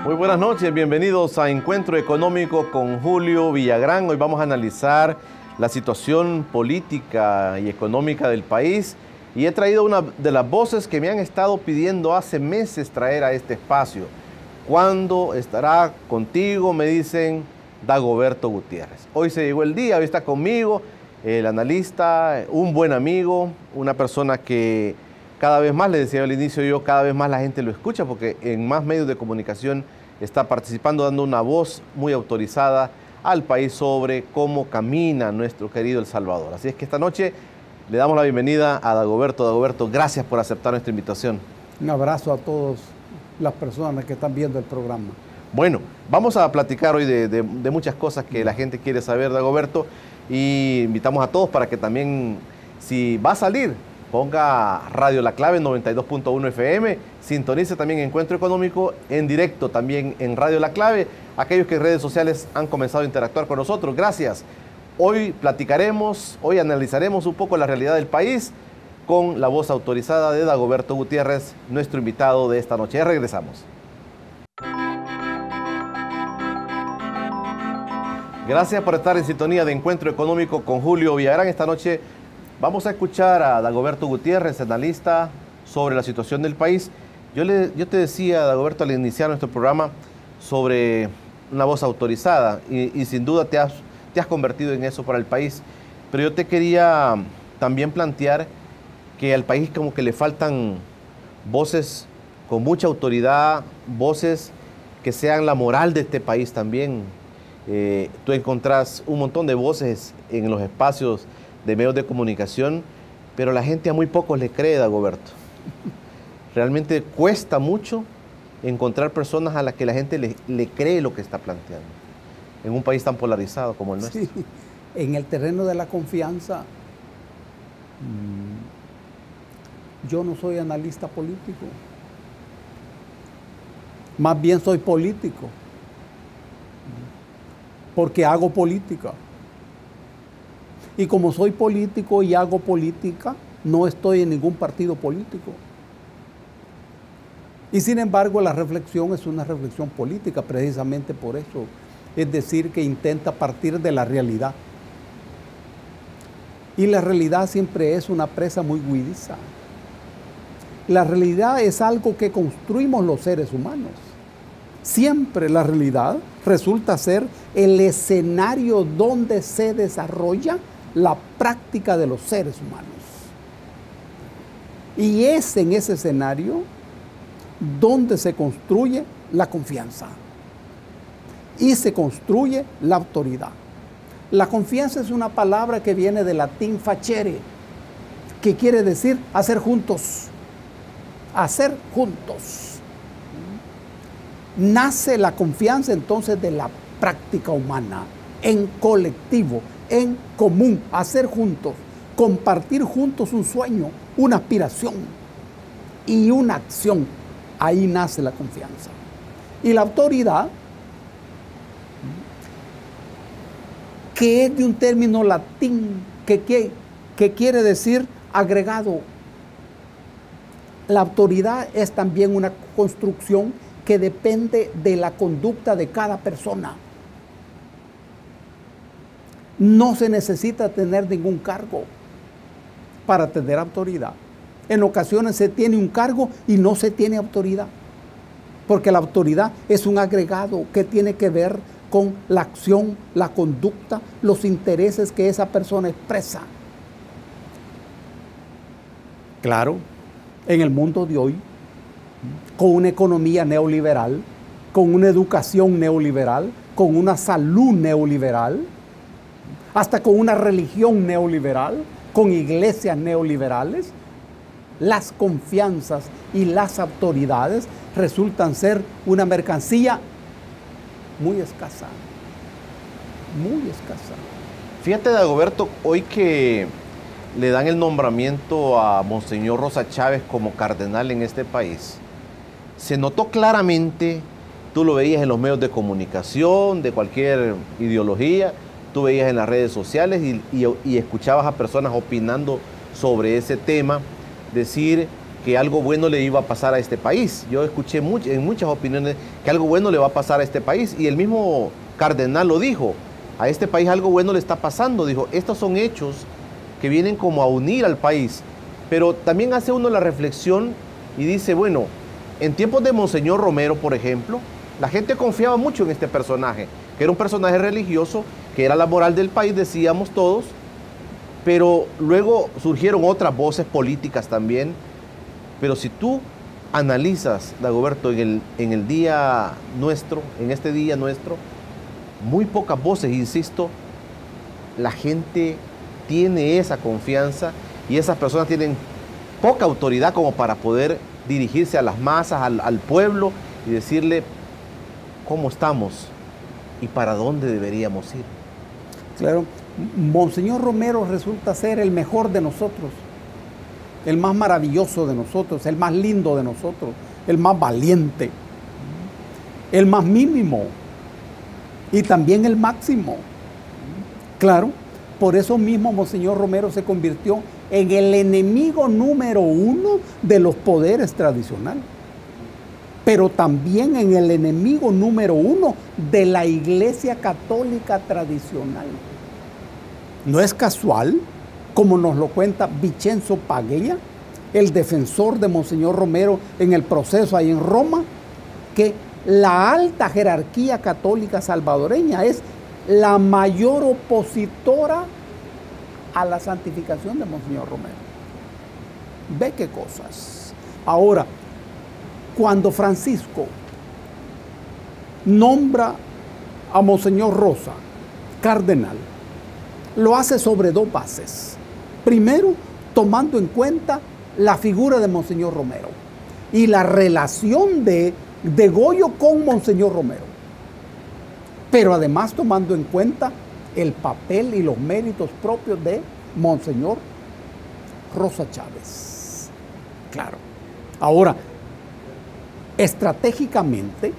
Muy buenas noches, bienvenidos a Encuentro Económico con Julio Villagrán. Hoy vamos a analizar la situación política y económica del país y he traído una de las voces que me han estado pidiendo hace meses traer a este espacio. ¿Cuándo estará contigo? Me dicen Dagoberto Gutiérrez. Hoy se llegó el día, hoy está conmigo el analista, un buen amigo, una persona que cada vez más, le decía al inicio yo, cada vez más la gente lo escucha porque en más medios de comunicación está participando, dando una voz muy autorizada al país sobre cómo camina nuestro querido El Salvador. Así es que esta noche le damos la bienvenida a Dagoberto. Dagoberto, gracias por aceptar nuestra invitación. Un abrazo a todas las personas que están viendo el programa. Bueno, vamos a platicar hoy de muchas cosas que la gente quiere saber, Dagoberto, y invitamos a todos para que también, si va a salir, ponga Radio La Clave 92.1 FM, sintonice también Encuentro Económico en directo también en Radio La Clave. Aquellos que en redes sociales han comenzado a interactuar con nosotros, gracias. Hoy platicaremos, hoy analizaremos un poco la realidad del país con la voz autorizada de Dagoberto Gutiérrez, nuestro invitado de esta noche. Ya regresamos. Gracias por estar en sintonía de Encuentro Económico con Julio Villagrán. Esta noche vamos a escuchar a Dagoberto Gutiérrez, analista sobre la situación del país. Yo te decía, Dagoberto, al iniciar nuestro programa, sobre una voz autorizada y sin duda te has convertido en eso para el país. Pero yo te quería también plantear que al país como que le faltan voces con mucha autoridad, voces que sean la moral de este país también. Tú encontrás un montón de voces en los espacios de medios de comunicación, pero la gente a muy pocos le cree, Dagoberto. Realmente cuesta mucho encontrar personas a las que la gente le cree lo que está planteando, en un país tan polarizado como el nuestro. Sí, en el terreno de la confianza, yo no soy analista político, más bien soy político, porque hago política. Y como soy político y hago política, no estoy en ningún partido político. Y sin embargo, la reflexión es una reflexión política, precisamente por eso. Es decir, que intenta partir de la realidad. Y la realidad siempre es una presa muy huidiza. La realidad es algo que construimos los seres humanos. Siempre la realidad resulta ser el escenario donde se desarrolla la práctica de los seres humanos. Y es en ese escenario donde se construye la confianza y se construye la autoridad. La confianza es una palabra que viene del latín facere, que quiere decir hacer juntos. Hacer juntos. Nace la confianza entonces de la práctica humana, en colectivo, en común, hacer juntos, compartir juntos un sueño, una aspiración y una acción. Ahí nace la confianza. Y la autoridad, que es de un término latín que quiere decir agregado. La autoridad es también una construcción que depende de la conducta de cada persona. No se necesita tener ningún cargo para tener autoridad. En ocasiones se tiene un cargo y no se tiene autoridad, porque la autoridad es un agregado que tiene que ver con la acción, la conducta, los intereses que esa persona expresa. Claro, en el mundo de hoy, con una economía neoliberal, con una educación neoliberal, con una salud neoliberal, hasta con una religión neoliberal, con iglesias neoliberales, las confianzas y las autoridades resultan ser una mercancía muy escasa, muy escasa. Fíjate, Dagoberto, hoy que le dan el nombramiento a Monseñor Rosa Chávez como cardenal en este país, se notó claramente, tú lo veías en los medios de comunicación, de cualquier ideología, tú veías en las redes sociales y escuchabas a personas opinando sobre ese tema, decir que algo bueno le iba a pasar a este país. Yo escuché en muchas opiniones que algo bueno le va a pasar a este país, y el mismo cardenal lo dijo: a este país algo bueno le está pasando. Dijo, estos son hechos que vienen como a unir al país. Pero también hace uno la reflexión y dice, bueno, en tiempos de Monseñor Romero, por ejemplo, la gente confiaba mucho en este personaje, que era un personaje religioso, que era la moral del país, decíamos todos, pero luego surgieron otras voces políticas también. Pero si tú analizas, Dagoberto, en el día nuestro, en este día nuestro, muy pocas voces, insisto, la gente tiene esa confianza y esas personas tienen poca autoridad como para poder dirigirse a las masas, al pueblo, y decirle cómo estamos y para dónde deberíamos ir. Claro, Monseñor Romero resulta ser el mejor de nosotros, el más maravilloso de nosotros, el más lindo de nosotros, el más valiente, el más mínimo y también el máximo. Claro, por eso mismo Monseñor Romero se convirtió en el enemigo número uno de los poderes tradicionales, pero también en el enemigo número uno de la Iglesia Católica tradicional. No es casual, como nos lo cuenta Vincenzo Paglia, el defensor de Monseñor Romero en el proceso ahí en Roma, que la alta jerarquía católica salvadoreña es la mayor opositora a la santificación de Monseñor Romero. Ve qué cosas. Ahora, cuando Francisco nombra a Monseñor Rosa cardenal, lo hace sobre dos bases. Primero, tomando en cuenta la figura de Monseñor Romero y la relación de Goyo con Monseñor Romero, pero además tomando en cuenta el papel y los méritos propios de Monseñor Rosa Chávez. Claro. Ahora, estratégicamente,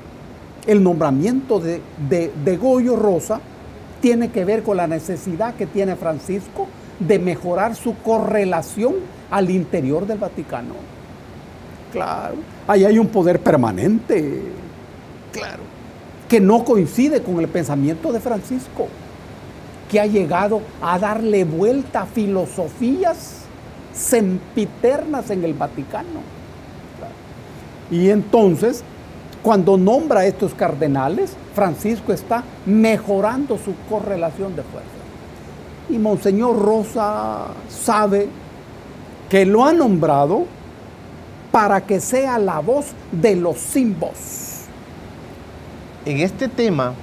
el nombramiento de Goyo Rosa tiene que ver con la necesidad que tiene Francisco de mejorar su correlación al interior del Vaticano. Claro, ahí hay un poder permanente, claro, que no coincide con el pensamiento de Francisco, que ha llegado a darle vuelta a filosofías sempiternas en el Vaticano. Claro. Y entonces, cuando nombra a estos cardenales, Francisco está mejorando su correlación de fuerza. Y Monseñor Rosa sabe que lo ha nombrado para que sea la voz de los sin voz. En este tema,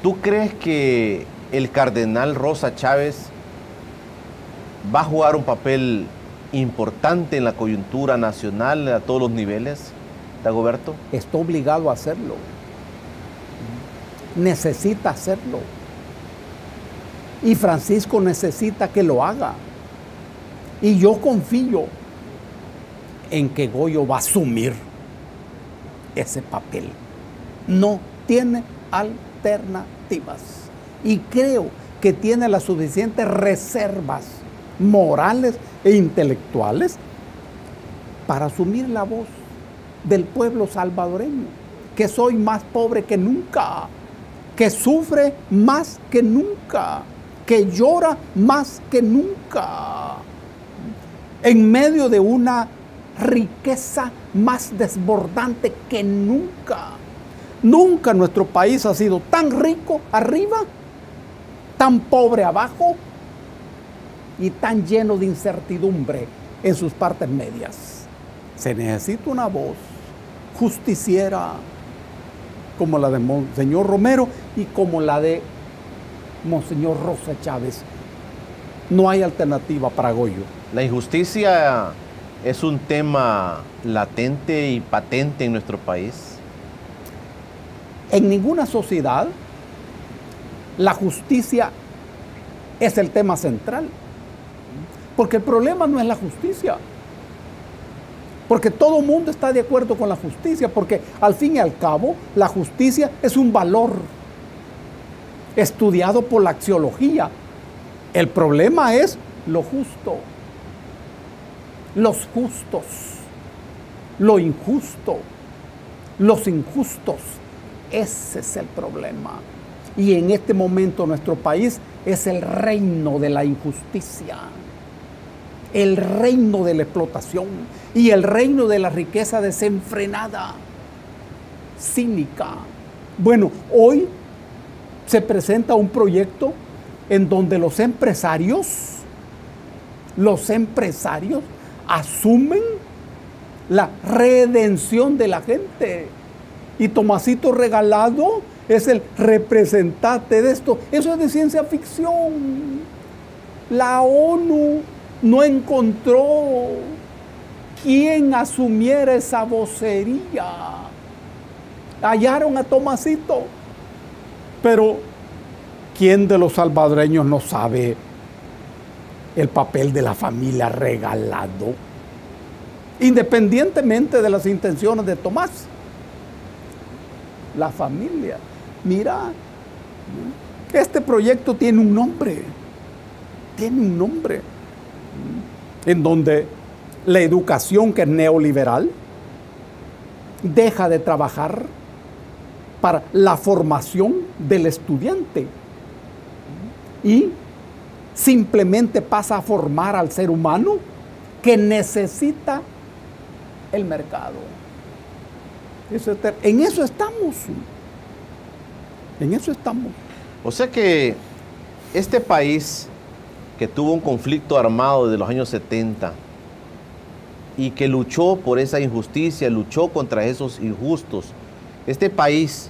¿tú crees que el cardenal Rosa Chávez va a jugar un papel importante en la coyuntura nacional a todos los niveles, Dagoberto? Está obligado a hacerlo. Necesita hacerlo. Y Francisco necesita que lo haga. Y yo confío en que Goyo va a asumir ese papel. No tiene alternativas. Y creo que tiene las suficientes reservas morales e intelectuales para asumir la voz del pueblo salvadoreño, que soy más pobre que nunca, que sufre más que nunca, que llora más que nunca, en medio de una riqueza más desbordante que nunca. Nunca nuestro país ha sido tan rico arriba, tan pobre abajo y tan lleno de incertidumbre en sus partes medias. Se necesita una voz justiciera como la de Monseñor Romero y como la de Monseñor Rosa Chávez. No hay alternativa para Goyo. La injusticia es un tema latente y patente en nuestro país. En ninguna sociedad la justicia es el tema central, porque el problema no es la justicia, porque todo el mundo está de acuerdo con la justicia, porque al fin y al cabo la justicia es un valor estudiado por la axiología. El problema es lo justo. los justos, lo injusto, los injustos. Ese es el problema. Y en este momento nuestro país es el reino de la injusticia, el reino de la explotación y el reino de la riqueza desenfrenada, cínica. Bueno, hoy se presenta un proyecto en donde los empresarios asumen la redención de la gente. Y Tomasito Regalado es el representante de esto. Eso es de ciencia ficción. La ONU no encontró quién asumiera esa vocería. Hallaron a Tomasito. Pero ¿quién de los salvadoreños no sabe el papel de la familia Regalado? Independientemente de las intenciones de Tomás. La familia. Mira, este proyecto tiene un nombre. Tiene un nombre. En donde la educación, que es neoliberal, deja de trabajar para la formación del estudiante y simplemente pasa a formar al ser humano que necesita el mercado. En eso estamos. En eso estamos. O sea que este país que tuvo un conflicto armado desde los años 70 y que luchó por esa injusticia, luchó contra esos injustos, este país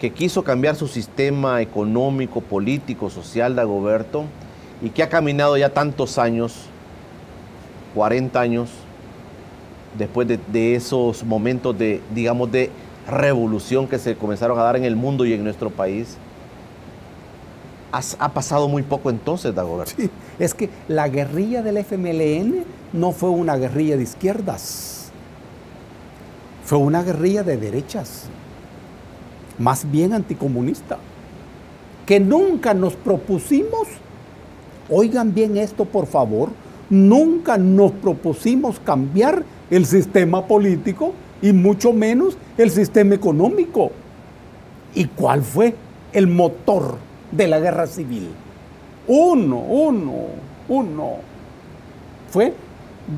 que quiso cambiar su sistema económico, político, social, Dagoberto, y que ha caminado ya tantos años, 40 años, después de esos momentos de, digamos, de revolución que se comenzaron a dar en el mundo y en nuestro país, ha pasado muy poco entonces, Dagoberto. Sí, es que la guerrilla del FMLN no fue una guerrilla de izquierdas, fue una guerrilla de derechas, más bien anticomunista, que nunca nos propusimos, oigan bien esto por favor, nunca nos propusimos cambiar el sistema político y mucho menos el sistema económico. ¿Y cuál fue el motor de la guerra civil? Uno. Fue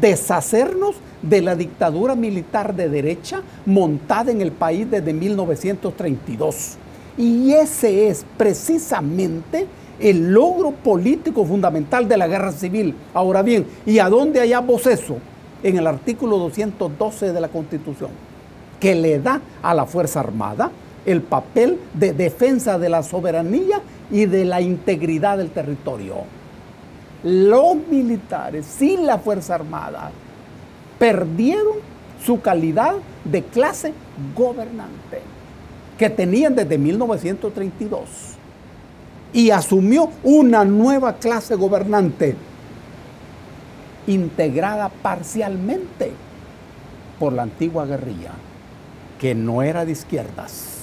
deshacernos de la dictadura militar de derecha montada en el país desde 1932. Y ese es precisamente el logro político fundamental de la guerra civil. Ahora bien, ¿y a dónde hallamos eso? En el artículo 212 de la Constitución, que le da a la Fuerza Armada el papel de defensa de la soberanía y de la integridad del territorio. Los militares sin la Fuerza Armada perdieron su calidad de clase gobernante que tenían desde 1932 y asumió una nueva clase gobernante integrada parcialmente por la antigua guerrilla, que no era de izquierdas.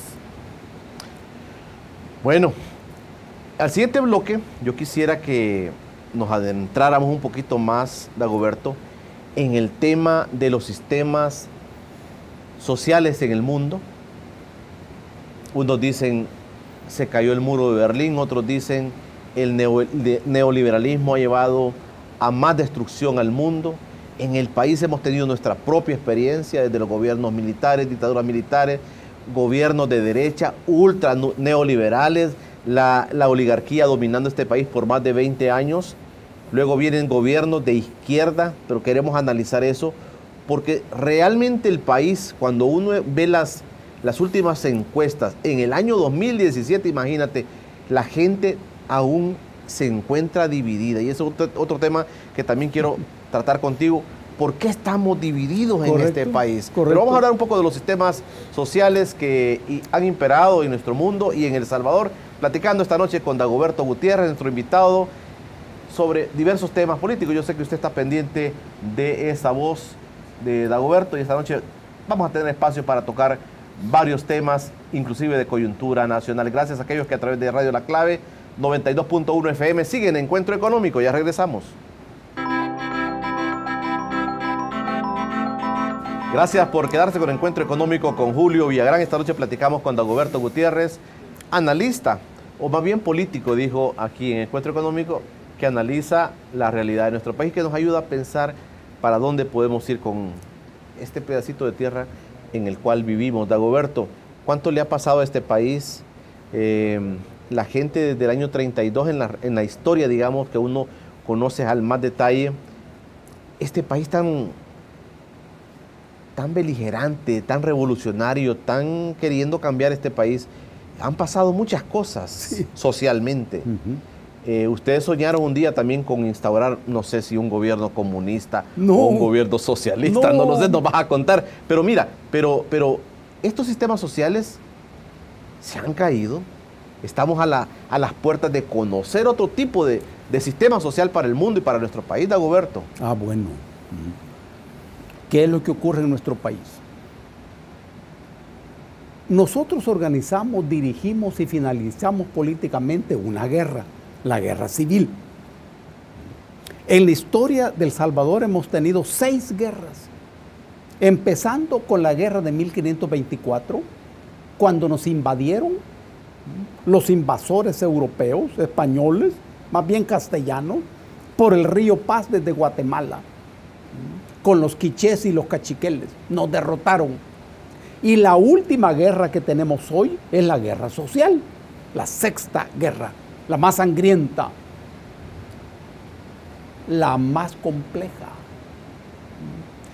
Bueno, al siguiente bloque yo quisiera que nos adentráramos un poquito más, Dagoberto, en el tema de los sistemas sociales en el mundo. Unos dicen se cayó el muro de Berlín, otros dicen el neoliberalismo ha llevado a más destrucción al mundo. En el país hemos tenido nuestra propia experiencia desde los gobiernos militares, dictaduras militares, gobiernos de derecha, ultra neoliberales, la oligarquía dominando este país por más de 20 años. Luego vienen gobiernos de izquierda, pero queremos analizar eso porque realmente el país, cuando uno ve las últimas encuestas, en el año 2017, imagínate, la gente aún se encuentra dividida. Y ese es otro tema que también quiero tratar contigo. ¿Por qué estamos divididos en este país? Correcto. Pero vamos a hablar un poco de los sistemas sociales que han imperado en nuestro mundo y en El Salvador, platicando esta noche con Dagoberto Gutiérrez, nuestro invitado, sobre diversos temas políticos. Yo sé que usted está pendiente de esa voz de Dagoberto y esta noche vamos a tener espacio para tocar varios temas, inclusive de coyuntura nacional. Gracias a aquellos que a través de Radio La Clave 92.1 FM siguen Encuentro Económico. Ya regresamos. Gracias por quedarse con Encuentro Económico con Julio Villagrán. Esta noche platicamos con Dagoberto Gutiérrez, analista, o más bien político, dijo aquí en Encuentro Económico, que analiza la realidad de nuestro país, que nos ayuda a pensar para dónde podemos ir con este pedacito de tierra en el cual vivimos. Dagoberto, ¿cuánto le ha pasado a este país? La gente desde el año 32 en la historia, digamos, que uno conoce al más detalle, este país tan beligerante, tan revolucionario, tan queriendo cambiar este país, han pasado muchas cosas socialmente. Ustedes soñaron un día también con instaurar, no sé si un gobierno comunista o un gobierno socialista, no lo sé, nos vas a contar. Pero mira, pero estos sistemas sociales se han caído. Estamos a las puertas de conocer otro tipo de sistema social para el mundo y para nuestro país, Dagoberto. Ah, bueno. ¿Qué es lo que ocurre en nuestro país? Nosotros organizamos, dirigimos y finalizamos políticamente una guerra, la guerra civil. En la historia del Salvador hemos tenido 6 guerras, empezando con la guerra de 1524, cuando nos invadieron los invasores europeos, españoles, más bien castellanos, por el río Paz desde Guatemala, con los quichés y los cachiqueles. Nos derrotaron. Y la última guerra que tenemos hoy es la guerra social, la 6ª guerra, la más sangrienta, la más compleja.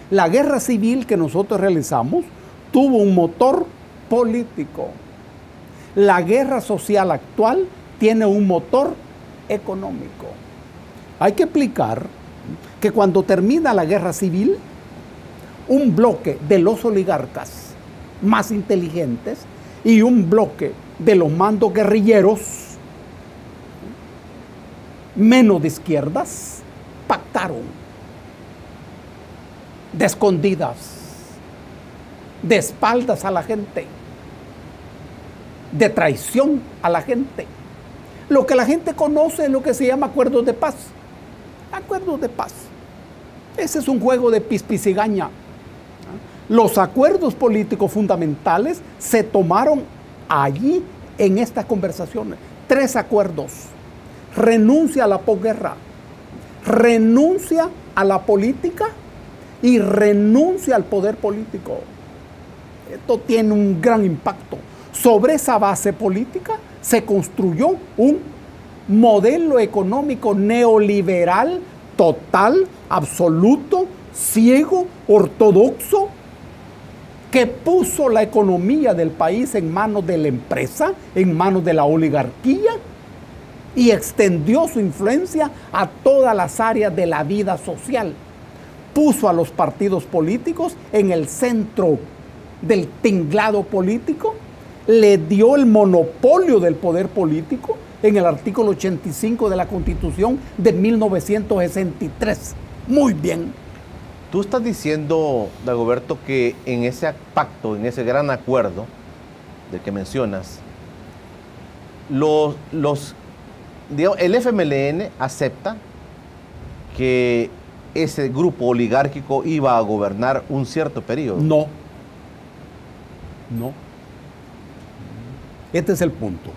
La guerra civil que nosotros realizamos tuvo un motor político. La guerra social actual tiene un motor económico. Hay que explicar que cuando termina la guerra civil, un bloque de los oligarcas más inteligentes y un bloque de los mandos guerrilleros menos de izquierdas pactaron de escondidas, de espaldas a la gente, de traición a la gente. Lo que la gente conoce es lo que se llama acuerdos de paz. Acuerdos de paz. Ese es un juego de pispicigaña. Los acuerdos políticos fundamentales se tomaron allí en estas conversaciones. 3 acuerdos. Renuncia a la posguerra, renuncia a la política y renuncia al poder político. Esto tiene un gran impacto. Sobre esa base política se construyó un modelo económico neoliberal total, absoluto, ciego, ortodoxo, que puso la economía del país en manos de la empresa, en manos de la oligarquía, y extendió su influencia a todas las áreas de la vida social. Puso a los partidos políticos en el centro del tinglado político, le dio el monopolio del poder político en el artículo 85 de la Constitución de 1963. Muy bien. Tú estás diciendo, Dagoberto, que en ese pacto, en ese gran acuerdo del que mencionas, el FMLN acepta que ese grupo oligárquico iba a gobernar un cierto periodo. No. Este es el punto.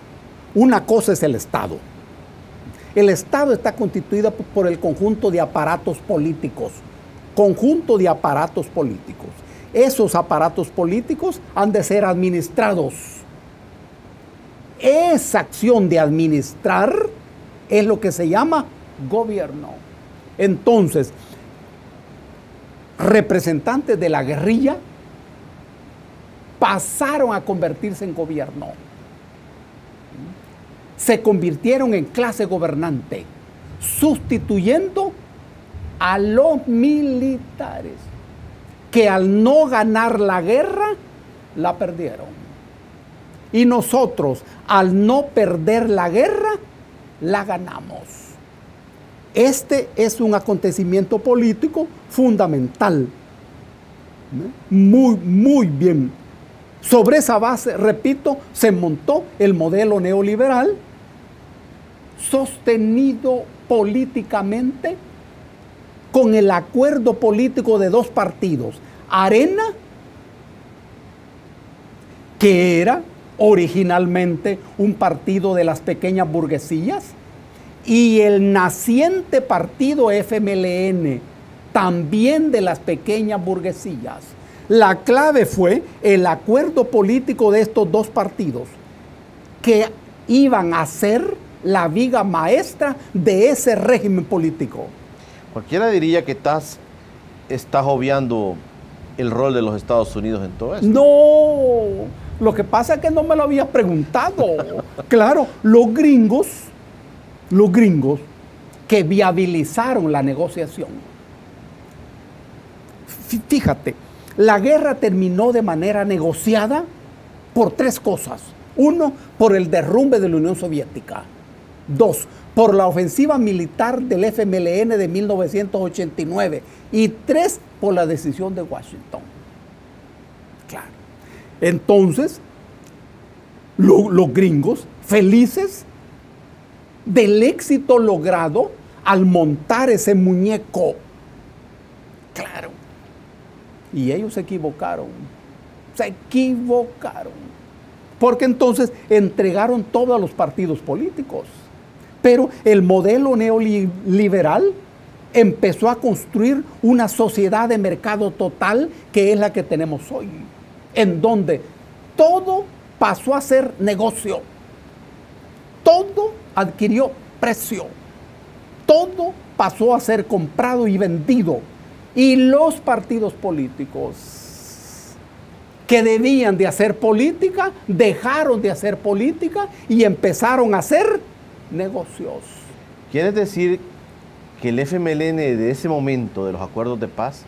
Una cosa es el Estado. El Estado está constituido por el conjunto de aparatos políticos. Conjunto de aparatos políticos. Esos aparatos políticos han de ser administrados. Esa acción de administrar es lo que se llama gobierno. Entonces, representantes de la guerrilla pasaron a convertirse en gobierno. Se convirtieron en clase gobernante, sustituyendo a los militares, que al no ganar la guerra, la perdieron. Y nosotros, al no perder la guerra, la ganamos. Este es un acontecimiento político fundamental. Muy bien. Sobre esa base, repito, se montó el modelo neoliberal, sostenido políticamente con el acuerdo político de 2 partidos, Arena, que era originalmente un partido de las pequeñas burguesías, y el naciente partido FMLN, también de las pequeñas burguesías. La clave fue el acuerdo político de estos dos partidos, que iban a ser la viga maestra de ese régimen político. Cualquiera diría que estás obviando el rol de los Estados Unidos en todo esto. No, lo que pasa es que no me lo habías preguntado. Claro, los gringos que viabilizaron la negociación. Fíjate, la guerra terminó de manera negociada por tres cosas. Uno, por el derrumbe de la Unión Soviética. Dos, por la ofensiva militar del FMLN de 1989. Y tres, por la decisión de Washington. Claro. Entonces, los gringos, felices del éxito logrado al montar ese muñeco. Claro. Y ellos se equivocaron. Porque entonces entregaron todo a los partidos políticos. Pero el modelo neoliberal empezó a construir una sociedad de mercado total que es la que tenemos hoy, en donde todo pasó a ser negocio, todo adquirió precio, todo pasó a ser comprado y vendido, y los partidos políticos que debían de hacer política, dejaron de hacer política y empezaron a hacer negocios. ¿Quieres decir que el FMLN de ese momento, de los acuerdos de paz,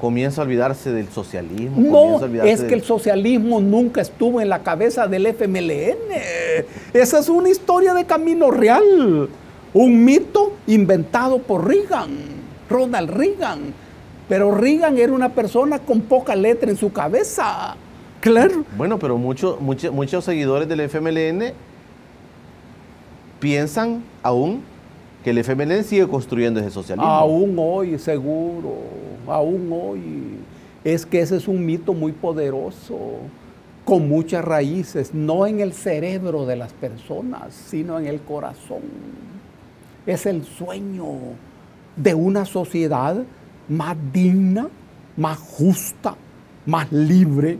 comienza a olvidarse del socialismo? No, es que el socialismo nunca estuvo en la cabeza del FMLN. Esa es una historia de camino real. Un mito inventado por Reagan, Ronald Reagan. Pero Reagan era una persona con poca letra en su cabeza. Claro. Bueno, pero muchos seguidores del FMLN piensan aún que el FMLN sigue construyendo ese socialismo. Aún hoy, seguro, aún hoy. Es que ese es un mito muy poderoso, con muchas raíces, no en el cerebro de las personas, sino en el corazón. Es el sueño de una sociedad más digna, más justa, más libre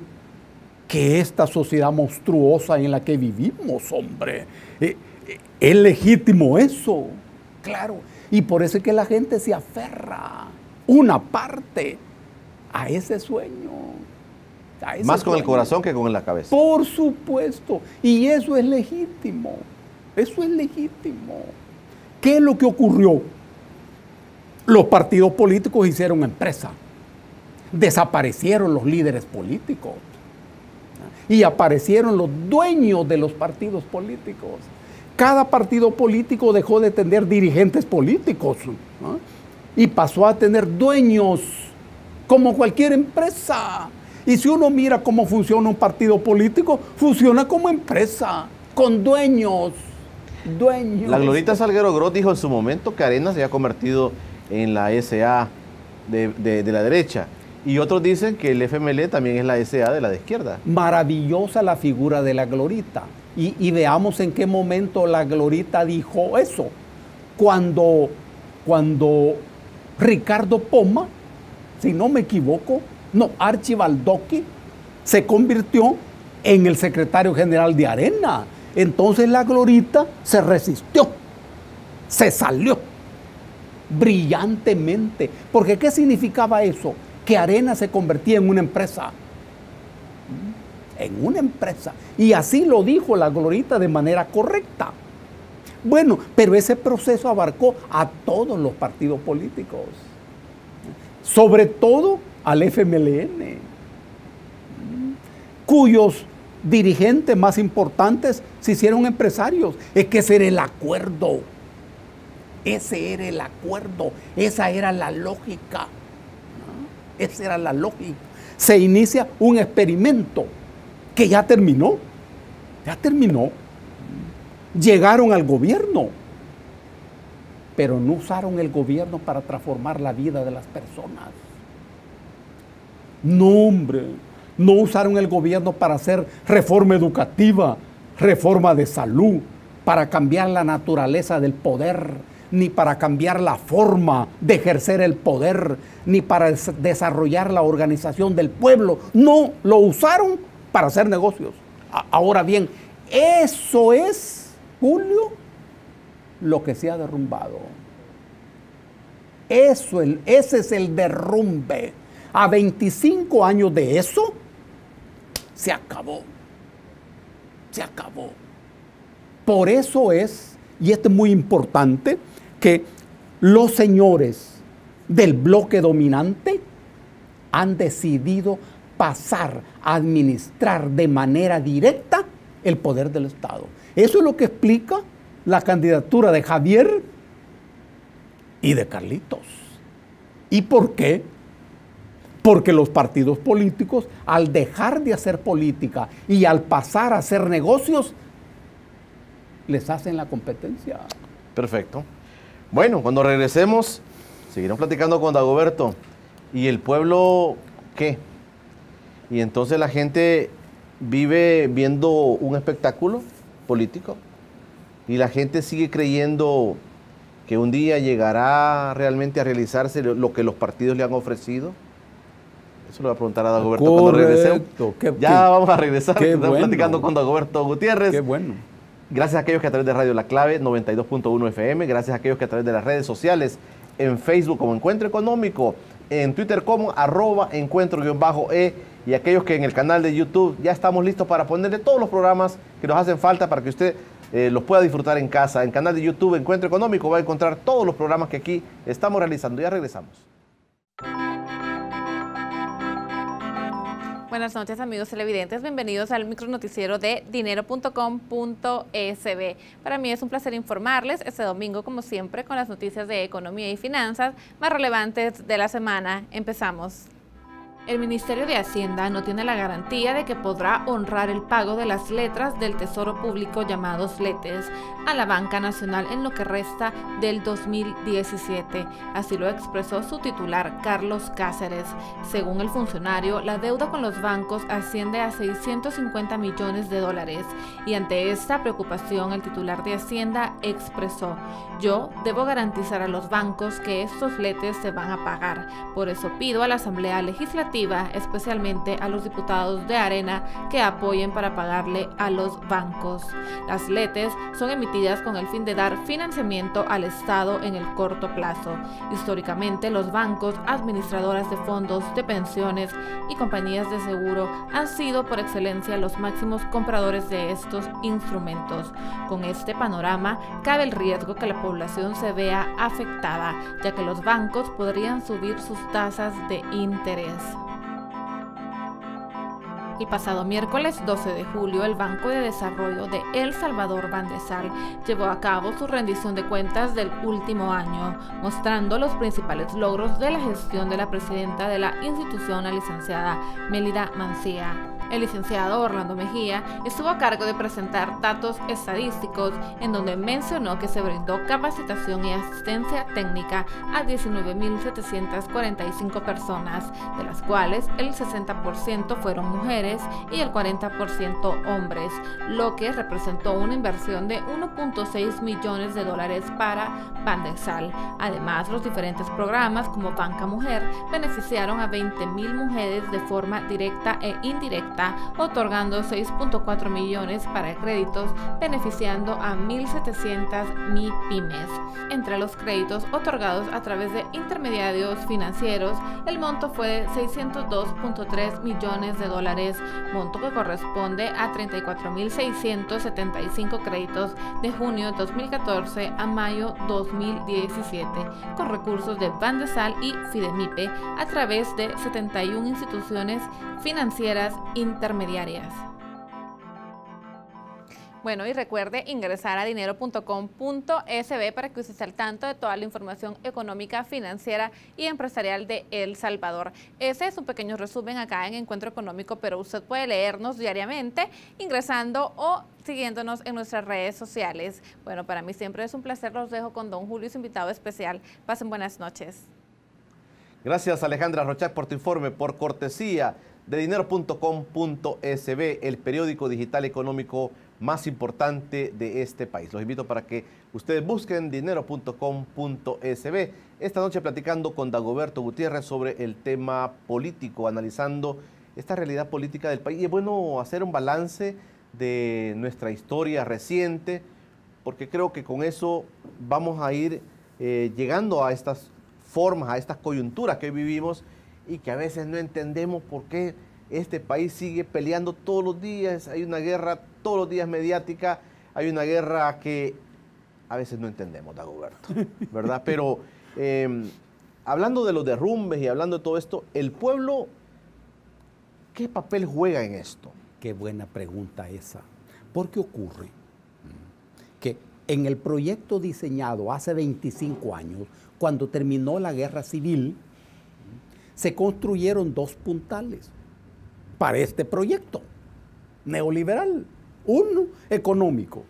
que esta sociedad monstruosa en la que vivimos, hombre. Es legítimo eso, claro. Y por eso es que la gente se aferra, una parte, a ese sueño. Más con el corazón que con la cabeza. Por supuesto. Y eso es legítimo. Eso es legítimo. ¿Qué es lo que ocurrió? Los partidos políticos hicieron empresa. Desaparecieron los líderes políticos. Y aparecieron los dueños de los partidos políticos. Cada partido político dejó de tener dirigentes políticos, ¿no? Y pasó a tener dueños, como cualquier empresa. Y si uno mira cómo funciona un partido político, funciona como empresa, con dueños. La Glorita Salguero Groth dijo en su momento que Arena se había convertido en la SA de la derecha. Y otros dicen que el FMLN también es la SA de la de izquierda. Maravillosa la figura de la Glorita. Y veamos en qué momento la Glorita dijo eso. Cuando Ricardo Poma, si no me equivoco, Archie Baldocky, se convirtió en el secretario general de Arena. Entonces la Glorita se resistió, se salió brillantemente. Porque ¿qué significaba eso? Que Arena se convertía en una empresa. En una empresa. Y así lo dijo la Glorita de manera correcta. Bueno, pero ese proceso abarcó a todos los partidos políticos. Sobre todo al FMLN, cuyos dirigentes más importantes se hicieron empresarios. Es que ese era el acuerdo. Ese era el acuerdo. Esa era la lógica. Esa era la lógica. Se inicia un experimento que ya terminó. Ya terminó. Llegaron al gobierno, pero no usaron el gobierno para transformar la vida de las personas. No, hombre, no usaron el gobierno para hacer reforma educativa, reforma de salud, para cambiar la naturaleza del poder, ni para cambiar la forma de ejercer el poder, ni para desarrollar la organización del pueblo. No, lo usaron para hacer negocios. Ahora bien, eso es, Julio, lo que se ha derrumbado. Ese es el derrumbe. A 25 años de eso, se acabó. Se acabó. Por eso es, y esto es muy importante, que los señores del bloque dominante han decidido pasar a administrar de manera directa el poder del Estado. Eso es lo que explica la candidatura de Javier y de Carlitos. ¿Y por qué? Porque los partidos políticos, al dejar de hacer política y al pasar a hacer negocios, les hacen la competencia. Perfecto. Bueno, cuando regresemos, seguiremos platicando con Dagoberto. ¿Y el pueblo qué? Y entonces la gente vive viendo un espectáculo político y la gente sigue creyendo que un día llegará realmente a realizarse lo que los partidos le han ofrecido. Eso lo voy a preguntar a Dagoberto cuando regresemos. Vamos a regresar. Estamos platicando con Dagoberto Gutiérrez. Qué bueno. Gracias a aquellos que a través de Radio La Clave 92.1 FM, gracias a aquellos que a través de las redes sociales, en Facebook como Encuentro Económico, en Twitter como @encuentro_e, y aquellos que en el canal de YouTube ya estamos listos para ponerle todos los programas que nos hacen falta para que usted los pueda disfrutar en casa. En el canal de YouTube Encuentro Económico va a encontrar todos los programas que aquí estamos realizando. Ya regresamos. Buenas noches, amigos televidentes, bienvenidos al micronoticiero de dinero.com.sb. Para mí es un placer informarles este domingo, como siempre, con las noticias de economía y finanzas más relevantes de la semana. Empezamos. El Ministerio de Hacienda no tiene la garantía de que podrá honrar el pago de las letras del Tesoro Público llamados letes a la Banca Nacional en lo que resta del 2017. Así lo expresó su titular, Carlos Cáceres. Según el funcionario, la deuda con los bancos asciende a 650 millones de dólares y ante esta preocupación el titular de Hacienda expresó: yo debo garantizar a los bancos que estos letes se van a pagar. Por eso pido a la Asamblea Legislativa, especialmente a los diputados de Arena, que apoyen para pagarle a los bancos. Las letes son emitidas con el fin de dar financiamiento al Estado en el corto plazo. Históricamente, los bancos, administradoras de fondos de pensiones y compañías de seguro han sido por excelencia los máximos compradores de estos instrumentos. Con este panorama, cabe el riesgo que la población se vea afectada, ya que los bancos podrían subir sus tasas de interés. El pasado miércoles 12 de julio, el Banco de Desarrollo de El Salvador, Bandesal, llevó a cabo su rendición de cuentas del último año, mostrando los principales logros de la gestión de la presidenta de la institución, la licenciada Mélida Mancía. El licenciado Orlando Mejía estuvo a cargo de presentar datos estadísticos en donde mencionó que se brindó capacitación y asistencia técnica a 19.745 personas, de las cuales el 60% fueron mujeres y el 40% hombres, lo que representó una inversión de 1.6 millones de dólares para Bandesal. Además, los diferentes programas como Banca Mujer beneficiaron a 20.000 mujeres de forma directa e indirecta, otorgando 6.4 millones para créditos, beneficiando a 1.700 MIPYMES. Entre los créditos otorgados a través de intermediarios financieros, el monto fue de 602.3 millones de dólares, monto que corresponde a 34.675 créditos de junio 2014 a mayo 2017, con recursos de Bandesal y Fidemipe a través de 71 instituciones financieras intermediarias. Bueno, y recuerde ingresar a dinero.com.sb para que usted esté al tanto de toda la información económica, financiera y empresarial de El Salvador. Ese es un pequeño resumen acá en Encuentro Económico, pero usted puede leernos diariamente ingresando o siguiéndonos en nuestras redes sociales. Bueno, para mí siempre es un placer. Los dejo con don Julio, su invitado especial. Pasen buenas noches. Gracias, Alejandra Rochac, por tu informe, por cortesía de dinero.com.sb, el periódico digital económico más importante de este país. Los invito para que ustedes busquen dinero.com.sb. Esta noche platicando con Dagoberto Gutiérrez sobre el tema político, analizando esta realidad política del país. Y es bueno hacer un balance de nuestra historia reciente, porque creo que con eso vamos a ir llegando a estas formas, a estas coyunturas que hoy vivimos y que a veces no entendemos por qué este país sigue peleando todos los días. Hay una guerra todos los días mediática, hay una guerra que a veces no entendemos, Dagoberto, ¿verdad? Pero hablando de los derrumbes y hablando de todo esto, el pueblo, ¿qué papel juega en esto? Qué buena pregunta esa. ¿Por qué ocurre? Que en el proyecto diseñado hace 25 años, cuando terminó la guerra civil, se construyeron dos puntales para este proyecto neoliberal. Uno económico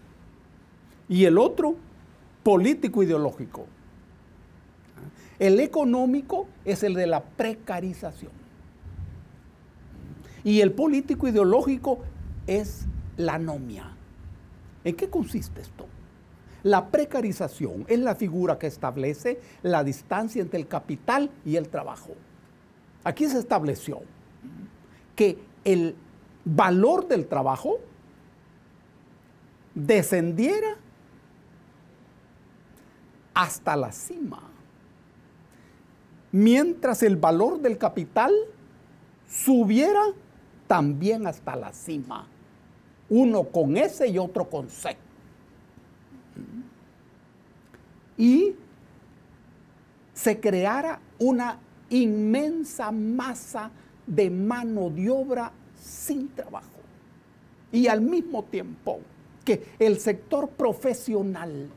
y el otro político ideológico. El económico es el de la precarización y el político ideológico es la anomia. ¿En qué consiste esto? La precarización es la figura que establece la distancia entre el capital y el trabajo. Aquí se estableció que el valor del trabajo descendiera hasta la cima, mientras el valor del capital subiera también hasta la cima, uno con S y otro con C. Y se creara una inmensa masa de mano de obra sin trabajo. Y al mismo tiempo que el sector profesional,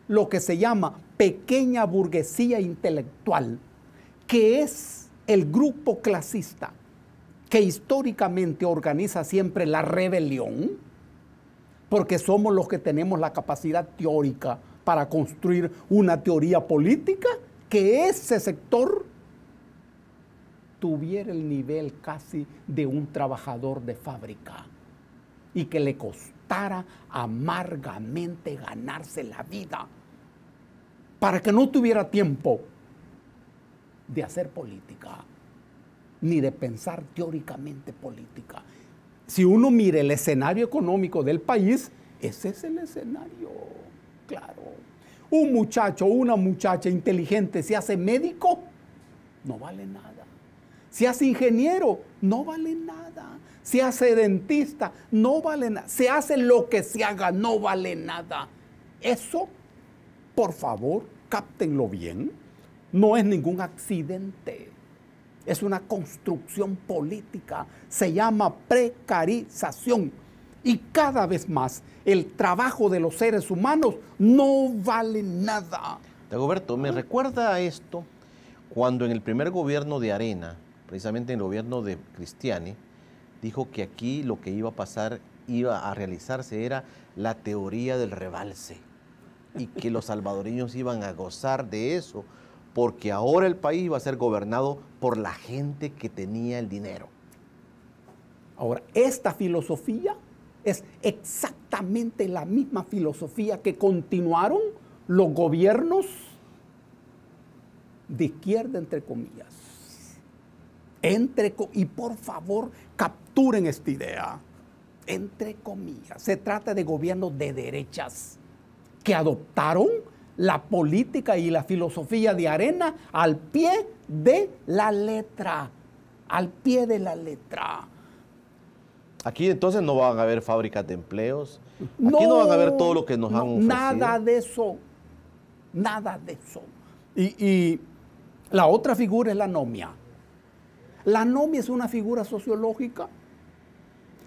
lo que se llama pequeña burguesía intelectual, que es el grupo clasista que históricamente organiza siempre la rebelión, porque somos los que tenemos la capacidad teórica para construir una teoría política, que ese sector tuviera el nivel casi de un trabajador de fábrica y que le costara amargamente ganarse la vida para que no tuviera tiempo de hacer política ni de pensar teóricamente política. Si uno mira el escenario económico del país, ese es el escenario, claro. Un muchacho o una muchacha inteligente se hace médico, no vale nada. Se hace ingeniero, no vale nada. Se hace dentista, no vale nada. Se hace lo que se haga, no vale nada. Eso, por favor, cáptenlo bien, no es ningún accidente. Es una construcción política, se llama precarización. Y cada vez más el trabajo de los seres humanos no vale nada. Dagoberto, me recuerda a esto cuando en el primer gobierno de Arena, precisamente en el gobierno de Cristiani, dijo que aquí lo que iba a pasar, iba a realizarse, era la teoría del rebalse y que los salvadoreños iban a gozar de eso, porque ahora el país iba a ser gobernado por la gente que tenía el dinero. Ahora, esta filosofía es exactamente la misma filosofía que continuaron los gobiernos de izquierda, entre comillas. Y por favor, capturen esta idea. Entre comillas, se trata de gobiernos de derechas que adoptaron la política y la filosofía de Arena al pie de la letra. Al pie de la letra. Aquí entonces no van a haber fábricas de empleos. Aquí no van a haber todo lo que nos han ofrecido. Nada de eso. Nada de eso. Y la otra figura es la anomia. La anomia es una figura sociológica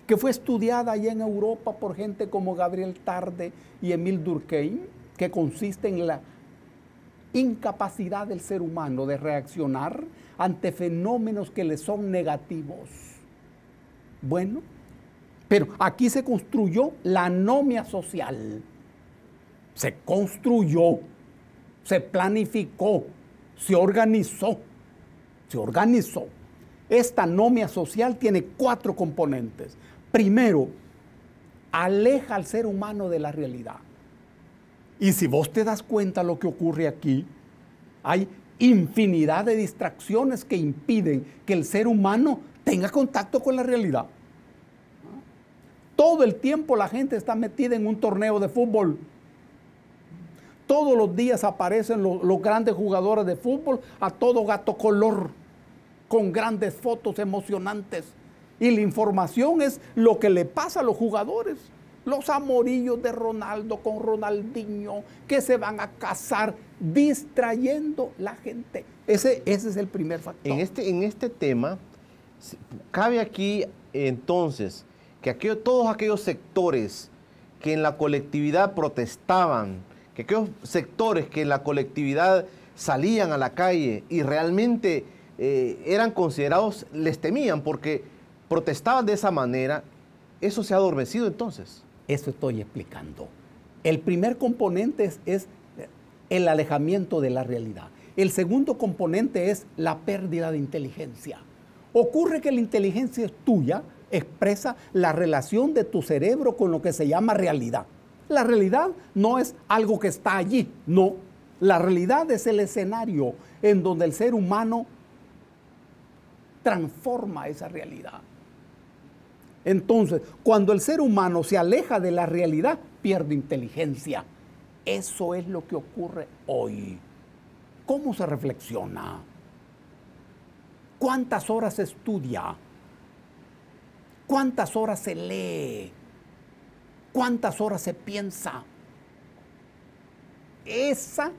que fue estudiada allá en Europa por gente como Gabriel Tarde y Emile Durkheim, que consiste en la incapacidad del ser humano de reaccionar ante fenómenos que le son negativos. Bueno, pero aquí se construyó la anomia social. Se construyó, se planificó, se organizó se organizó. Esta anomia social tiene 4 componentes. Primero, aleja al ser humano de la realidad. Y si vos te das cuenta lo que ocurre aquí, hay infinidad de distracciones que impiden que el ser humano tenga contacto con la realidad. Todo el tiempo la gente está metida en un torneo de fútbol. Todos los días aparecen los grandes jugadores de fútbol a todo gato color, con grandes fotos emocionantes. Y la información es lo que le pasa a los jugadores. Los amorillos de Ronaldo con Ronaldinho, que se van a casar, distrayendo la gente. Ese es el primer factor. En este tema, cabe aquí entonces que todos aquellos sectores que en la colectividad protestaban, que aquellos sectores que en la colectividad salían a la calle y realmente eran considerados, les temían porque protestaban de esa manera, ¿eso se ha adormecido entonces? Eso estoy explicando. El primer componente es el alejamiento de la realidad. El segundo componente es la pérdida de inteligencia. Ocurre que la inteligencia es tuya, expresa la relación de tu cerebro con lo que se llama realidad. La realidad no es algo que está allí, no. La realidad es el escenario en donde el ser humano transforma esa realidad. Entonces, cuando el ser humano se aleja de la realidad, pierde inteligencia. Eso es lo que ocurre hoy. ¿Cómo se reflexiona? ¿Cuántas horas se estudia? ¿Cuántas horas se lee? ¿Cuántas horas se piensa? Esa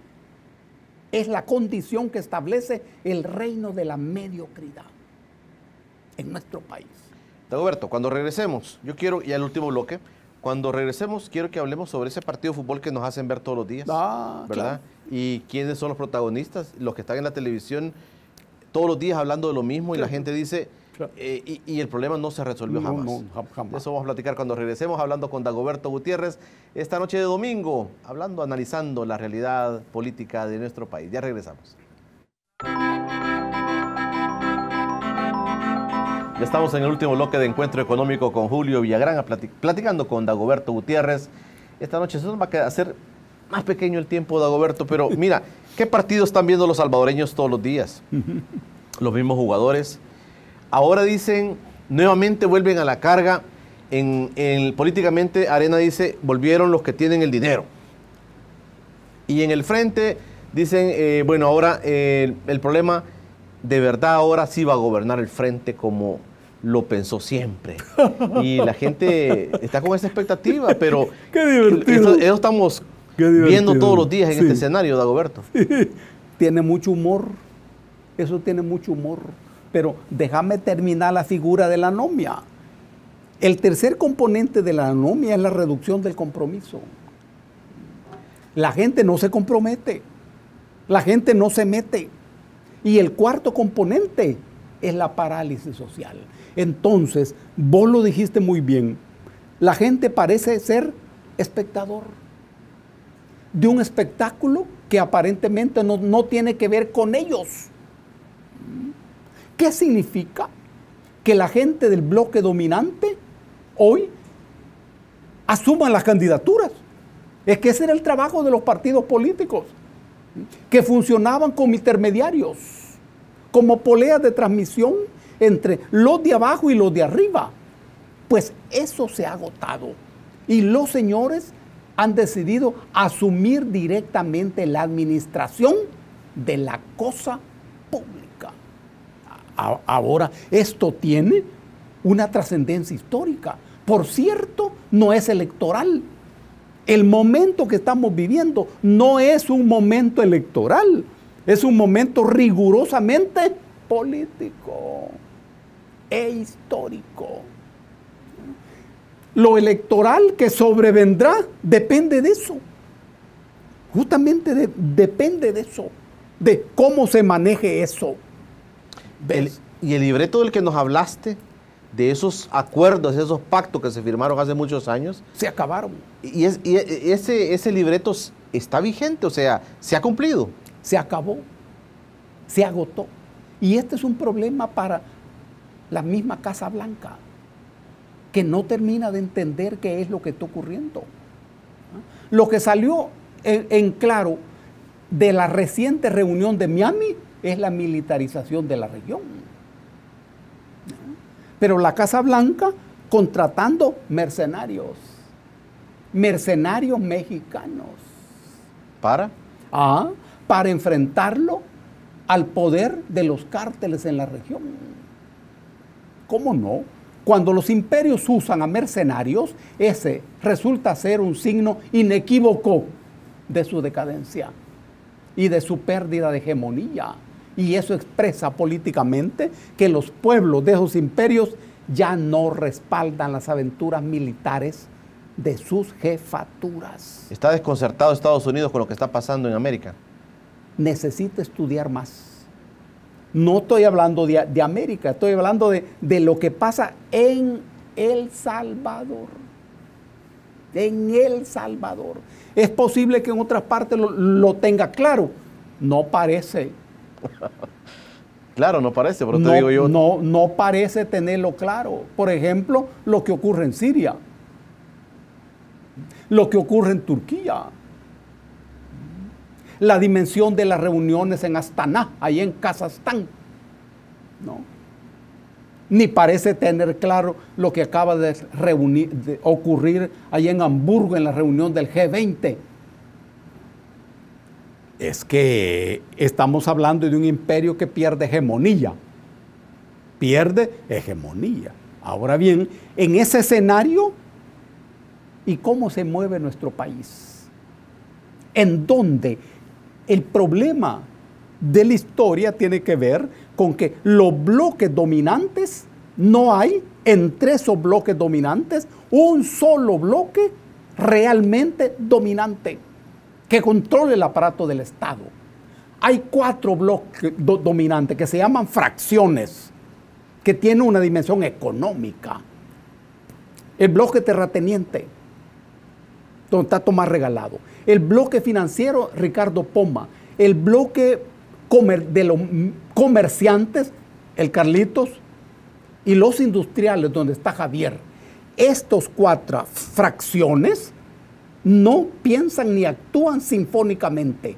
es la condición que establece el reino de la mediocridad en nuestro país. Dagoberto, cuando regresemos, yo quiero, y al último bloque, cuando regresemos quiero que hablemos sobre ese partido de fútbol que nos hacen ver todos los días, ¿verdad? Claro. Y quiénes son los protagonistas, los que están en la televisión todos los días hablando de lo mismo, y la gente dice, y el problema no se resolvió jamás. No, jamás. De eso vamos a platicar cuando regresemos, hablando con Dagoberto Gutiérrez, esta noche de domingo, analizando la realidad política de nuestro país. Ya regresamos. Ya estamos en el último bloque de Encuentro Económico con Julio Villagrán, platicando con Dagoberto Gutiérrez. Esta noche se nos va a hacer más pequeño el tiempo, Dagoberto, pero mira, ¿qué partidos están viendo los salvadoreños todos los días? Los mismos jugadores. Ahora dicen, nuevamente vuelven a la carga. Políticamente, Arena dice, volvieron los que tienen el dinero. Y en el frente dicen, bueno, ahora el problema, de verdad, ahora sí va a gobernar el frente como lo pensó siempre. Y la gente está con esa expectativa, pero qué divertido. Eso estamos viendo todos los días en este escenario, Dagoberto. Sí. Tiene mucho humor, eso tiene mucho humor. Pero déjame terminar la figura de la anomia. El tercer componente de la anomia es la reducción del compromiso. La gente no se compromete, la gente no se mete. Y el cuarto componente es la parálisis social. Entonces, vos lo dijiste muy bien, la gente parece ser espectador de un espectáculo que aparentemente no tiene que ver con ellos. ¿Qué significa? Que la gente del bloque dominante hoy asuma las candidaturas. Es que ese era el trabajo de los partidos políticos, que funcionaban como intermediarios, como poleas de transmisión entre los de abajo y los de arriba. Pues eso se ha agotado y los señores han decidido asumir directamente la administración de la cosa pública. Ahora, esto tiene una trascendencia histórica. Por cierto, no es electoral. El momento que estamos viviendo no es un momento electoral, es un momento rigurosamente político e histórico. Lo electoral que sobrevendrá depende de eso. Justamente depende de eso, de cómo se maneje eso. Y el libreto del que nos hablaste, de esos acuerdos, esos pactos que se firmaron hace muchos años, se acabaron. Y ese libreto está vigente, o sea, se ha cumplido. Se acabó, se agotó. Y este es un problema para la misma Casa Blanca, que no termina de entender qué es lo que está ocurriendo. Lo que salió en claro de la reciente reunión de Miami es la militarización de la región. Pero la Casa Blanca contratando mercenarios mexicanos. Para enfrentarlo al poder de los cárteles en la región. ¿Cómo no? Cuando los imperios usan a mercenarios, ese resulta ser un signo inequívoco de su decadencia y de su pérdida de hegemonía. Y eso expresa políticamente que los pueblos de esos imperios ya no respaldan las aventuras militares de sus jefaturas. ¿Está desconcertado Estados Unidos con lo que está pasando en América? Necesita estudiar más. No estoy hablando de América, estoy hablando de lo que pasa en El Salvador. En El Salvador. Es posible que en otras partes lo tenga claro. No parece. Claro, no parece, pero te digo yo. No parece tenerlo claro. Por ejemplo, lo que ocurre en Siria. Lo que ocurre en Turquía. La dimensión de las reuniones en Astana, ahí en Kazajstán. ¿No? Ni parece tener claro lo que acaba de ocurrir ahí en Hamburgo en la reunión del G20. Es que estamos hablando de un imperio que pierde hegemonía. Pierde hegemonía. Ahora bien, en ese escenario, ¿y cómo se mueve nuestro país? En donde el problema de la historia tiene que ver con que los bloques dominantes, no hay entre esos bloques dominantes un solo bloque realmente dominante que controle el aparato del Estado. Hay 4 bloques dominantes que se llaman fracciones, que tienen una dimensión económica. El bloque terrateniente, donde está Tomás Regalado. El bloque financiero, Ricardo Poma. El bloque de los comerciantes, el Carlitos. Y los industriales, donde está Javier. Estos 4 fracciones no piensan ni actúan sinfónicamente.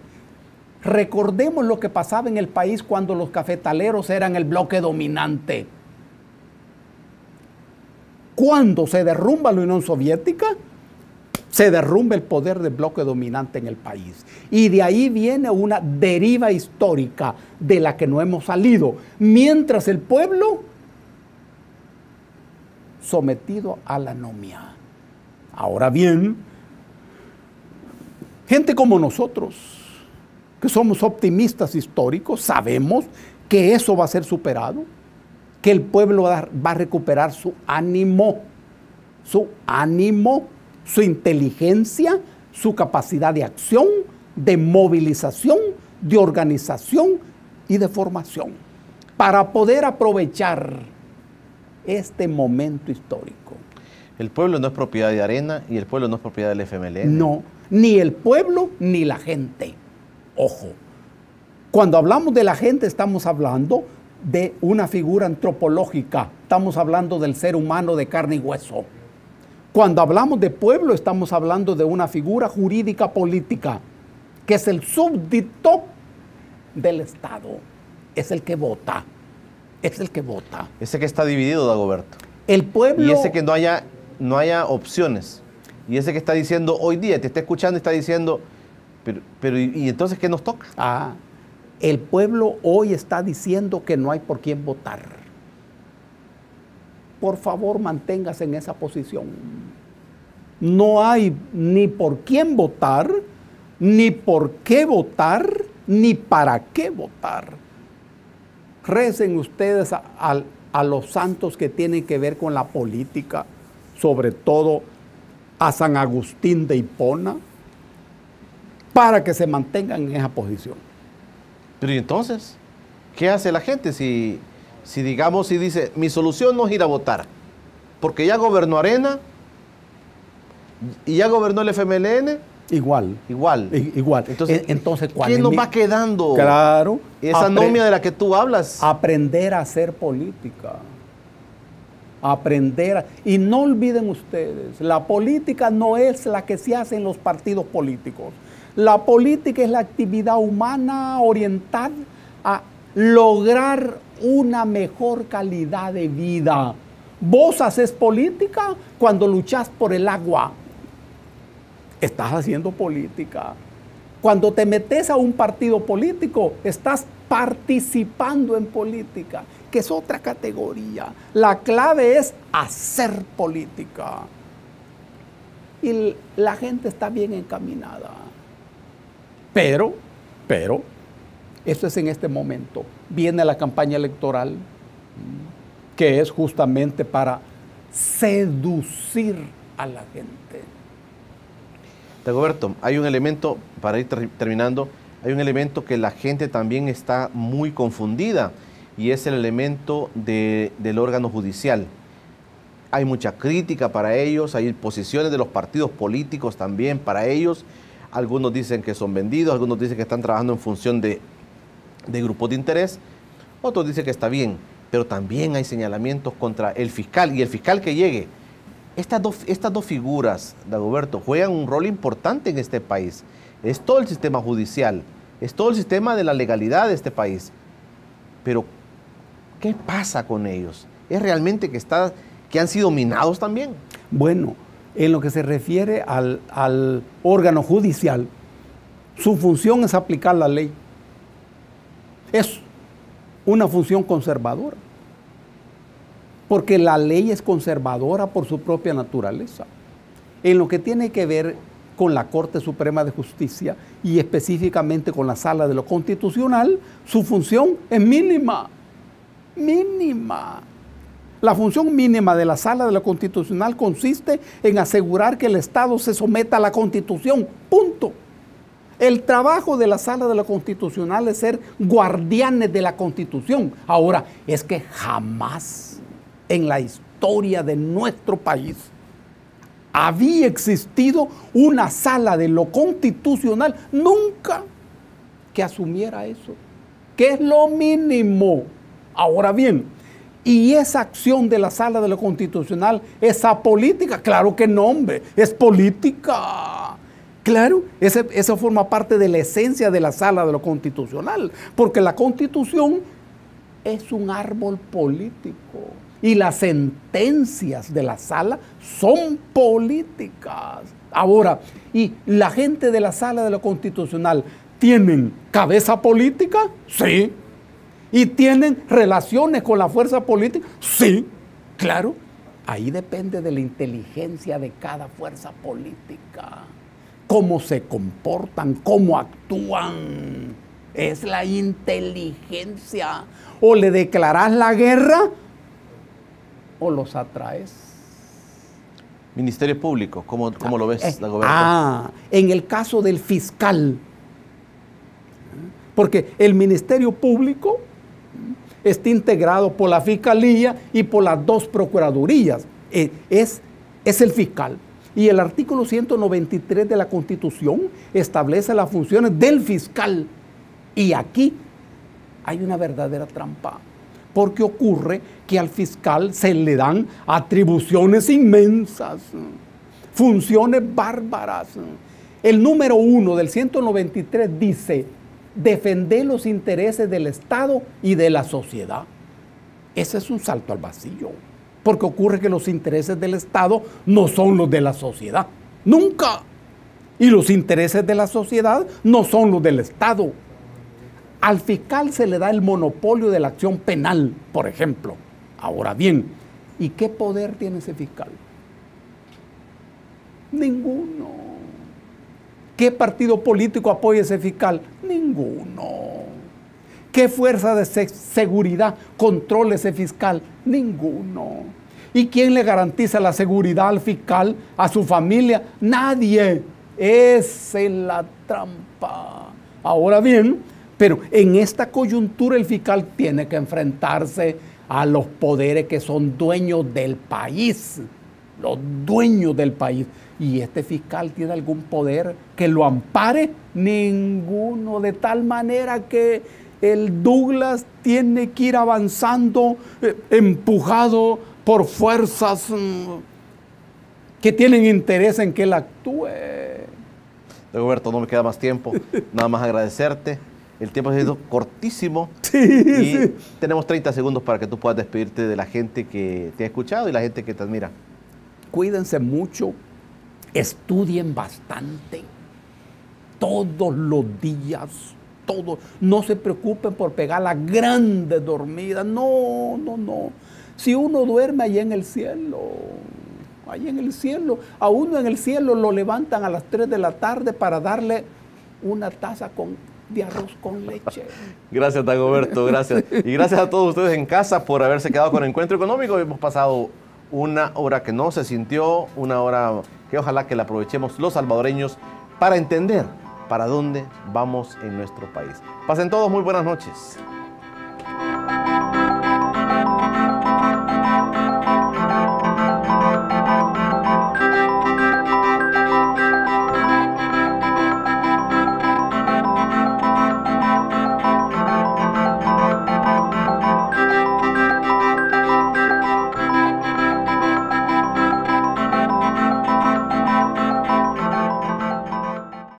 Recordemos lo que pasaba en el país cuando los cafetaleros eran el bloque dominante. Cuando se derrumba la Unión Soviética, se derrumba el poder del bloque dominante en el país. Y de ahí viene una deriva histórica de la que no hemos salido. Mientras el pueblo sometido a la anomia. Ahora bien, gente como nosotros, que somos optimistas históricos, sabemos que eso va a ser superado, que el pueblo va a recuperar su ánimo, su inteligencia, su capacidad de acción, de movilización, de organización y de formación, para poder aprovechar este momento histórico. El pueblo no es propiedad de Arena y el pueblo no es propiedad del FMLN. No, ni el pueblo ni la gente. Ojo, cuando hablamos de la gente estamos hablando de una figura antropológica, estamos hablando del ser humano de carne y hueso. Cuando hablamos de pueblo estamos hablando de una figura jurídica política, que es el súbdito del Estado, es el que vota. Es el que vota. Ese que está dividido, Dagoberto. El pueblo... Y ese que no haya opciones. Y ese que está diciendo, hoy día te está escuchando y está diciendo, pero ¿y entonces qué nos toca? El pueblo hoy está diciendo que no hay por quién votar. Por favor, manténgase en esa posición. No hay ni por quién votar, ni por qué votar, ni para qué votar. Recen ustedes a los santos que tienen que ver con la política, sobre todo a San Agustín de Hipona, para que se mantengan en esa posición. Pero ¿y entonces? ¿Qué hace la gente si digamos, si dice, mi solución no es ir a votar, porque ya gobernó Arena y ya gobernó el FMLN Igual. Igual. Igual. Entonces ¿qué nos va quedando? Claro. Esa anomia de la que tú hablas. Aprender a hacer política. Y no olviden ustedes, la política no es la que se hace en los partidos políticos. La política es la actividad humana orientada a lograr una mejor calidad de vida. Vos haces política cuando luchás por el agua. Estás haciendo política. Cuando te metes a un partido político, estás participando en política, que es otra categoría. La clave es hacer política. Y la gente está bien encaminada. Pero, eso es en este momento. Viene la campaña electoral, que es justamente para seducir a la gente. Dagoberto, hay un elemento, para ir terminando, hay un elemento que la gente también está muy confundida, y es el elemento del órgano judicial. Hay mucha crítica para ellos, hay posiciones de los partidos políticos también para ellos. Algunos dicen que son vendidos, algunos dicen que están trabajando en función de grupos de interés, otros dicen que está bien, pero también hay señalamientos contra el fiscal y el fiscal que llegue. Estas dos figuras, Dagoberto, juegan un rol importante en este país. Es todo el sistema judicial, es todo el sistema de la legalidad de este país. Pero, ¿qué pasa con ellos? ¿Es realmente que han sido minados también? Bueno, en lo que se refiere al órgano judicial, su función es aplicar la ley. Es una función conservadora, porque la ley es conservadora por su propia naturaleza. En lo que tiene que ver con la Corte Suprema de Justicia y específicamente con la Sala de lo Constitucional, su función es mínima. Mínima. La función mínima de la Sala de lo Constitucional consiste en asegurar que el Estado se someta a la Constitución. Punto. El trabajo de la Sala de lo Constitucional es ser guardianes de la Constitución. Ahora, es que jamás en la historia de nuestro país había existido una Sala de lo Constitucional, nunca, que asumiera eso, que es lo mínimo. Ahora bien, ¿y esa acción de la Sala de lo Constitucional es apolítica? Claro que no, hombre, es política. Claro, eso forma parte de la esencia de la Sala de lo Constitucional, porque la Constitución es un árbol político y las sentencias de la Sala son políticas. Ahora, ¿y la gente de la Sala de lo Constitucional tienen cabeza política? Sí. ¿Y tienen relaciones con la fuerza política? Sí, claro. Ahí depende de la inteligencia de cada fuerza política. Cómo se comportan, cómo actúan. Es la inteligencia. O le declarás la guerra o los atraes. Ministerio Público, ¿cómo lo ves, Dagoberto? En el caso del fiscal. Porque el Ministerio Público está integrado por la Fiscalía y por las dos Procuradurías. Es el fiscal. Y el artículo 193 de la Constitución establece las funciones del fiscal. Y aquí hay una verdadera trampa, porque ocurre que al fiscal se le dan atribuciones inmensas, funciones bárbaras. El número 1 del 193 dice: defender los intereses del Estado y de la sociedad. Ese es un salto al vacío, porque ocurre que los intereses del Estado no son los de la sociedad, nunca. Y los intereses de la sociedad no son los del Estado. Al fiscal se le da el monopolio de la acción penal, por ejemplo. Ahora bien, ¿y qué poder tiene ese fiscal? Ninguno. ¿Qué partido político apoya a ese fiscal? Ninguno. ¿Qué fuerza de seguridad controla ese fiscal? Ninguno. ¿Y quién le garantiza la seguridad al fiscal, a su familia? Nadie. Esa es la trampa. Ahora bien, pero en esta coyuntura el fiscal tiene que enfrentarse a los poderes que son dueños del país. los dueños del país. ¿Y este fiscal tiene algún poder que lo ampare? Ninguno, de tal manera que el Douglas tiene que ir avanzando, empujado por fuerzas que tienen interés en que él actúe. Dagoberto, no me queda más tiempo, nada más agradecerte. El tiempo ha sido cortísimo Sí. tenemos 30 segundos para que tú puedas despedirte de la gente que te ha escuchado y la gente que te admira. Cuídense mucho, estudien bastante, todos los días, todos. No se preocupen por pegar la grande dormida, no. Si uno duerme allá en el cielo, a uno en el cielo lo levantan a las 3 de la tarde para darle una taza de arroz con leche. Gracias, Dagoberto, gracias. Y gracias a todos ustedes en casa por haberse quedado con Encuentro Económico. Hemos pasado una hora que no se sintió, una hora que ojalá que la aprovechemos los salvadoreños para entender para dónde vamos en nuestro país. Pasen todos muy buenas noches.